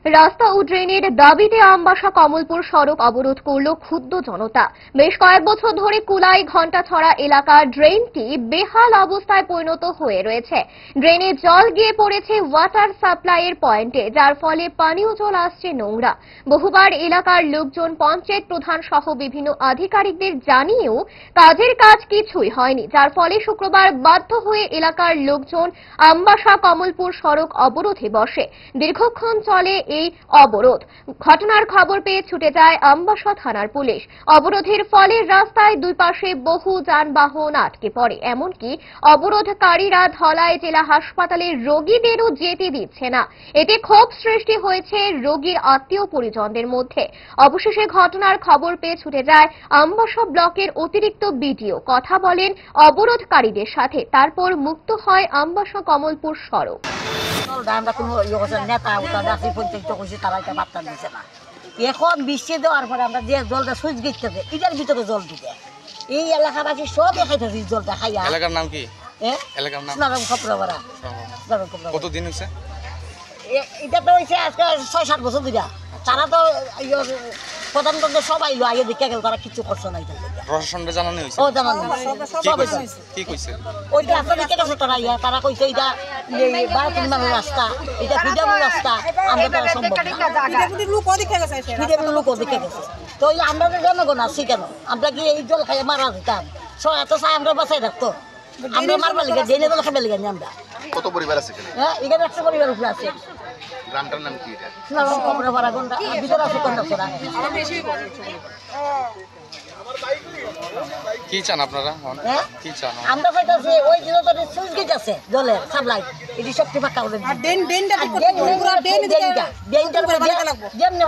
রাস্তা ও ড্রেনের দাবিতে আমবাসা কমলপুর সড়ক অবরোধ করল ক্ষুব্ধ জনতা। বেশ কয়েক বছর ধরে কুলাই ঘণ্টাছড়া এলাকার ড্রেনটি বেহাল অবস্থায় পরিণত হয়ে রয়েছে। ড্রেনে জল গিয়ে পড়েছে ওয়াটার সাপ্লাইয়ের পয়েন্টে, যার ফলে পানীয় জল আসছে নোংরা। বহুবার এলাকার লোকজন পঞ্চায়েত প্রধান সহ বিভিন্ন আধিকারিকদের জানিয়েও কাজের কাজ কিছুই হয়নি, যার ফলে শুক্রবার বাধ্য হয়ে এলাকার লোকজন আমবাসা কমলপুর সড়ক অবরোধে বসে। দীর্ঘক্ষণ চলে এই অবরোধ। ঘটনার খবর পেয়ে ছুটে যায় আমবাসা থানার পুলিশ। অবরোধের ফলে রাস্তায় দুই পাশে বহু যানবাহন আটকে পড়ে। এমনকি অবরোধকারীরা ধলাই জেলা হাসপাতালে রোগীদেরও যেতে দিচ্ছে না। এতে ক্ষোভ সৃষ্টি হয়েছে রোগীর আত্মীয় পরিজনদের মধ্যে। অবশেষে ঘটনার খবর পেয়ে ছুটে যায় আমবাসা ব্লকের অতিরিক্ত বিডিও, কথা বলেন অবরোধকারীদের সাথে। তারপর মুক্ত হয় আমবাসা কমলপুর সড়ক। আমরা কোনো নেতা তারা এটা বার্তা দিচ্ছে না। এখন বৃষ্টি দেওয়ার পরে আমরা যে জলটা সুইচ গেছে এটার ভিতরে জল দিতে এই এলাকাবাসী সব খাইতেছি জলটা খাইয়া। এলাকার নাম কি? এলাকার নাম খপরাপাড়া। কতদিন হচ্ছে এটা? তো হয়েছে আজকে ৬-৭ বছর ধরে। তারা তো প্রধানমন্ত্রী সব আইলো, আগে দেখে গেল, তারা কিছু করছে না। প্রশাসনকে জানানো হয়েছে? ও জানানো কি কইছে? ওইটা রাস্তা দেখে গেছে তারা। তারা কইছে এটা 12 মানের রাস্তা, এটা ফিডামের রাস্তা, আমরা তারা সম্ভব না। লোকও দেখে গেছে। তো আমরা তো জনগণ আছি কেন? আমরা কি এই জল খাইয়ে মারা যেতাম? এত চাই আমরা বাঁচাই রাখতো? আমরা মারবার লিখে জেনে জল খাবার লিখে আমরা। কত পরিবার আছে এখানে 100 পরিবার উপরে আছে। গ্রামটার নাম কি? খপরাপাড়া গন্ডা ভিতরে আছে গন্ডাছড়া। কি চান আপনারা? কি চান? আমরা চাইতেছি ওই যে সুইচ গেট আছে জলের সাপ্লাই, এটি সবটি ফাঁকা করে যেমনি